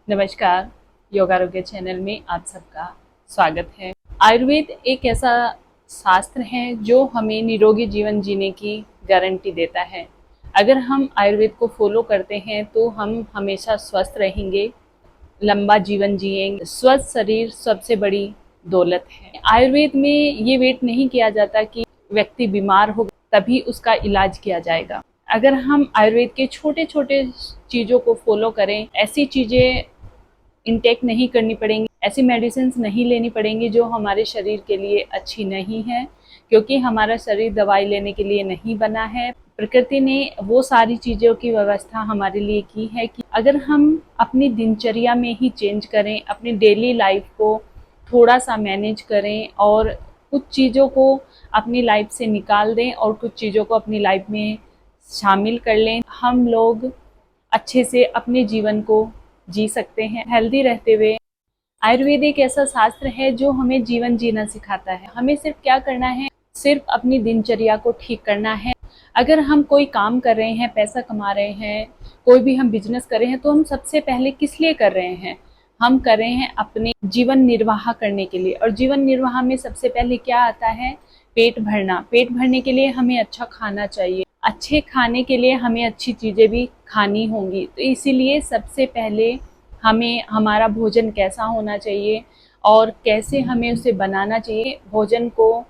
नमस्कार। योगारोग्य चैनल में आप सबका स्वागत है। आयुर्वेद एक ऐसा शास्त्र है जो हमें निरोगी जीवन जीने की गारंटी देता है। अगर हम आयुर्वेद को फॉलो करते हैं तो हम हमेशा स्वस्थ रहेंगे, लंबा जीवन जिएंगे। स्वस्थ शरीर सबसे बड़ी दौलत है। आयुर्वेद में ये वेट नहीं किया जाता कि व्यक्ति बीमार हो तभी उसका इलाज किया जाएगा। अगर हम आयुर्वेद के छोटे छोटे चीज़ों को फॉलो करें, ऐसी चीज़ें इनटेक नहीं करनी पड़ेंगी, ऐसी मेडिसिन नहीं लेनी पड़ेंगी जो हमारे शरीर के लिए अच्छी नहीं है, क्योंकि हमारा शरीर दवाई लेने के लिए नहीं बना है। प्रकृति ने वो सारी चीज़ों की व्यवस्था हमारे लिए की है कि अगर हम अपनी दिनचर्या में ही चेंज करें, अपनी डेली लाइफ को थोड़ा सा मैनेज करें और कुछ चीज़ों को अपनी लाइफ से निकाल दें और कुछ चीज़ों को अपनी लाइफ में शामिल कर लें, हम लोग अच्छे से अपने जीवन को जी सकते हैं हेल्दी रहते हुए। आयुर्वेद एक ऐसा शास्त्र है जो हमें जीवन जीना सिखाता है। हमें सिर्फ क्या करना है, सिर्फ अपनी दिनचर्या को ठीक करना है। अगर हम कोई काम कर रहे हैं, पैसा कमा रहे हैं, कोई भी हम बिजनेस कर रहे हैं, तो हम सबसे पहले किस लिए कर रहे हैं? हम कर रहे हैं अपने जीवन निर्वाह करने के लिए। और जीवन निर्वाह में सबसे पहले क्या आता है? पेट भरना। पेट भरने के लिए हमें अच्छा खाना चाहिए। अच्छे खाने के लिए हमें अच्छी चीज़ें भी खानी होंगी। तो इसीलिए सबसे पहले हमें हमारा भोजन कैसा होना चाहिए और कैसे हमें उसे बनाना चाहिए, भोजन को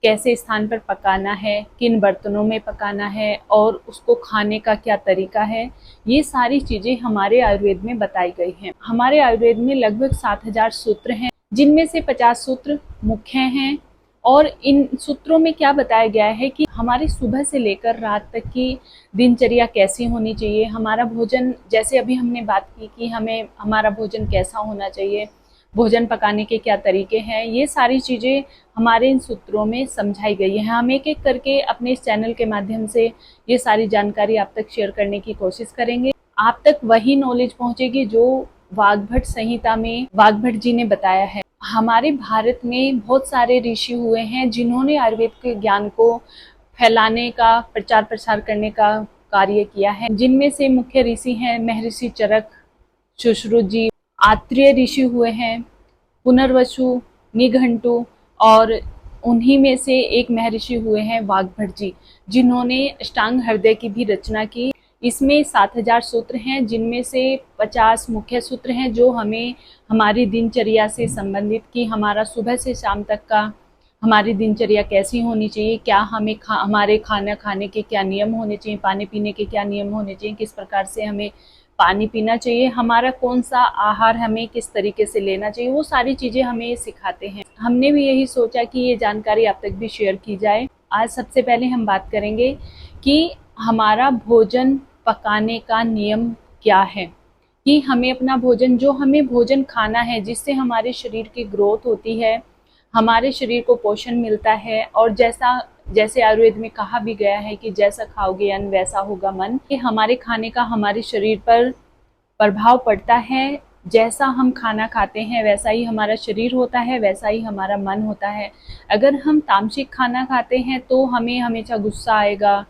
कैसे स्थान पर पकाना है, किन बर्तनों में पकाना है और उसको खाने का क्या तरीका है, ये सारी चीज़ें हमारे आयुर्वेद में बताई गई हैं। हमारे आयुर्वेद में लगभग 7000 सूत्र हैं, जिनमें से 50 सूत्र मुख्य हैं। और इन सूत्रों में क्या बताया गया है कि हमारी सुबह से लेकर रात तक की दिनचर्या कैसी होनी चाहिए, हमारा भोजन, जैसे अभी हमने बात की कि हमें हमारा भोजन कैसा होना चाहिए, भोजन पकाने के क्या तरीके हैं, ये सारी चीज़ें हमारे इन सूत्रों में समझाई गई है। हम एक एक करके अपने इस चैनल के माध्यम से ये सारी जानकारी आप तक शेयर करने की कोशिश करेंगे। आप तक वही नॉलेज पहुंचेगी जो वाग्भट संहिता में वाग्भट जी ने बताया है। हमारे भारत में बहुत सारे ऋषि हुए हैं जिन्होंने आयुर्वेद के ज्ञान को फैलाने का, प्रचार प्रसार करने का कार्य किया है। जिनमें से मुख्य ऋषि हैं महर्षि चरक, सुश्रुत जी, आत्रेय ऋषि हुए हैं, पुनर्वसु, निघंटु, और उन्हीं में से एक महर्षि हुए हैं वाग्भट जी, जिन्होंने अष्टांग हृदय की भी रचना की। इसमें 7000 सूत्र हैं, जिनमें से 50 मुख्य सूत्र हैं जो हमें हमारी दिनचर्या से संबंधित, कि हमारा सुबह से शाम तक का हमारी दिनचर्या कैसी होनी चाहिए, क्या हमें हमारे खाना खाने के क्या नियम होने चाहिए, पानी पीने के क्या नियम होने चाहिए, किस प्रकार से हमें पानी पीना चाहिए, हमारा कौन सा आहार हमें किस तरीके से लेना चाहिए, वो सारी चीज़ें हमें ये सिखाते हैं। हमने भी यही सोचा कि ये जानकारी आप तक भी शेयर की जाए। आज सबसे पहले हम बात करेंगे कि हमारा भोजन पकाने का नियम क्या है, कि हमें अपना भोजन, जो हमें भोजन खाना है जिससे हमारे शरीर की ग्रोथ होती है, हमारे शरीर को पोषण मिलता है, और जैसे आयुर्वेद में कहा भी गया है कि जैसा खाओगे अन्न वैसा होगा मन, कि हमारे खाने का हमारे शरीर पर प्रभाव पड़ता है। जैसा हम खाना खाते हैं वैसा ही हमारा शरीर होता है, वैसा ही हमारा मन होता है। अगर हम तामसिक खाना खाते हैं तो हमें हमेशा गुस्सा आएगा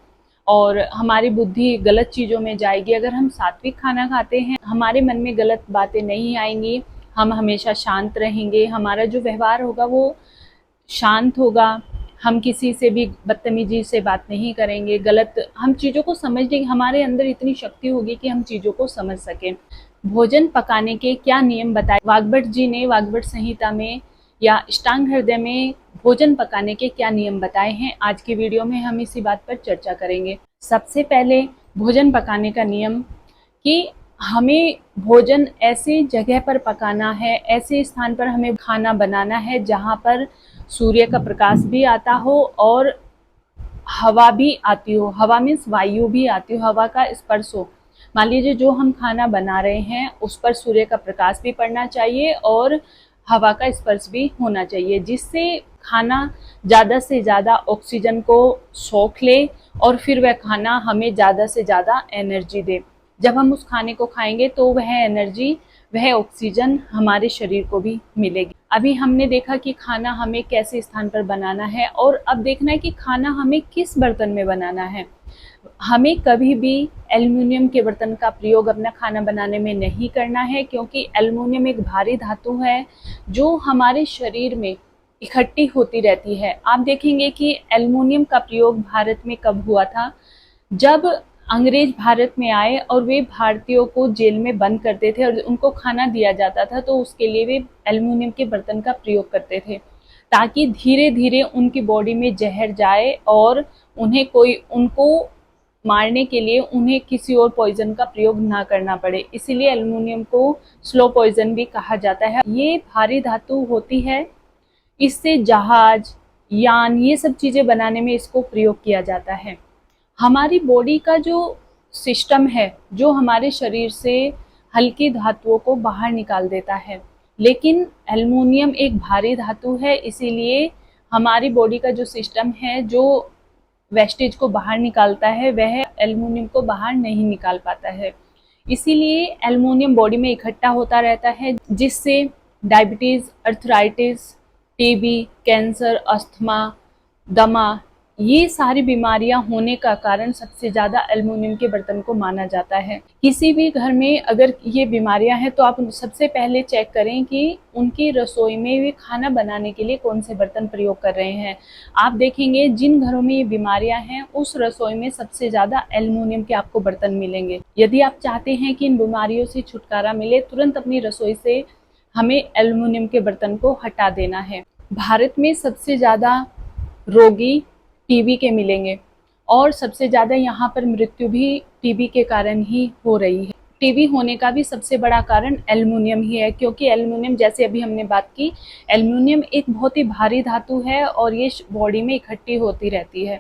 और हमारी बुद्धि गलत चीज़ों में जाएगी। अगर हम सात्विक खाना खाते हैं, हमारे मन में गलत बातें नहीं आएंगी, हम हमेशा शांत रहेंगे, हमारा जो व्यवहार होगा वो शांत होगा, हम किसी से भी बदतमीजी से बात नहीं करेंगे, गलत हम चीज़ों को समझने की हमारे अंदर इतनी शक्ति होगी कि हम चीज़ों को समझ सकें। भोजन पकाने के क्या नियम बताए वाग्भट जी ने वाग्भट संहिता में या अष्टांग हृदय में भोजन पकाने के क्या नियम बताए हैं, आज की वीडियो में हम इसी बात पर चर्चा करेंगे। सबसे पहले भोजन पकाने का नियम, कि हमें भोजन ऐसी जगह पर पकाना है, ऐसे स्थान पर हमें खाना बनाना है जहाँ पर सूर्य का प्रकाश भी आता हो और हवा भी आती हो। हवा मीन्स वायु भी आती हो, हवा का स्पर्श हो। मान लीजिए जो हम खाना बना रहे हैं उस पर सूर्य का प्रकाश भी पड़ना चाहिए और हवा का स्पर्श भी होना चाहिए, जिससे खाना ज़्यादा से ज़्यादा ऑक्सीजन को सोख ले और फिर वह खाना हमें ज़्यादा से ज़्यादा एनर्जी दे। जब हम उस खाने को खाएंगे तो वह एनर्जी वह ऑक्सीजन हमारे शरीर को भी मिलेगी। अभी हमने देखा कि खाना हमें कैसे स्थान पर बनाना है, और अब देखना है कि खाना हमें किस बर्तन में बनाना है। हमें कभी भी एल्युमिनियम के बर्तन का प्रयोग अपना खाना बनाने में नहीं करना है, क्योंकि एल्युमिनियम एक भारी धातु है जो हमारे शरीर में इकट्ठी होती रहती है। आप देखेंगे कि एल्युमिनियम का प्रयोग भारत में कब हुआ था, जब अंग्रेज भारत में आए और वे भारतीयों को जेल में बंद करते थे और उनको खाना दिया जाता था, तो उसके लिए वे एल्युमिनियम के बर्तन का प्रयोग करते थे, ताकि धीरे धीरे उनकी बॉडी में जहर जाए और उनको मारने के लिए उन्हें किसी और पॉइजन का प्रयोग ना करना पड़े। इसीलिए एल्युमिनियम को स्लो पॉइजन भी कहा जाता है। ये भारी धातु होती है, इससे जहाज, यान, ये सब चीजें बनाने में इसको प्रयोग किया जाता है। हमारी बॉडी का जो सिस्टम है, जो हमारे शरीर से हल्की धातुओं को बाहर निकाल देता है, लेकिन एल्युमिनियम एक भारी धातु है, इसीलिए हमारी बॉडी का जो सिस्टम है, जो वेस्टेज को बाहर निकालता है, वह एल्युमिनियम को बाहर नहीं निकाल पाता है। इसीलिए एल्युमिनियम बॉडी में इकट्ठा होता रहता है, जिससे diabetes, arthritis, TB, cancer, asthma, दमा, ये सारी बीमारियां होने का कारण सबसे ज्यादा एल्युमिनियम के बर्तन को माना जाता है। किसी भी घर में अगर ये बीमारियां हैं तो आप सबसे पहले चेक करें कि उनकी रसोई में वे खाना बनाने के लिए कौन से बर्तन प्रयोग कर रहे हैं। आप देखेंगे जिन घरों में ये बीमारियां हैं, उस रसोई में सबसे ज्यादा एल्युमिनियम के आपको बर्तन मिलेंगे। यदि आप चाहते हैं कि इन बीमारियों से छुटकारा मिले, तुरंत अपनी रसोई से हमें एल्युमिनियम के बर्तन को हटा देना है। भारत में सबसे ज्यादा रोगी टीबी के मिलेंगे, और सबसे ज़्यादा यहाँ पर मृत्यु भी टीबी के कारण ही हो रही है। टीबी होने का भी सबसे बड़ा कारण एल्युमिनियम ही है, क्योंकि एल्युमिनियम, जैसे अभी हमने बात की, एल्युमिनियम एक बहुत ही भारी धातु है और ये बॉडी में इकट्ठी होती रहती है।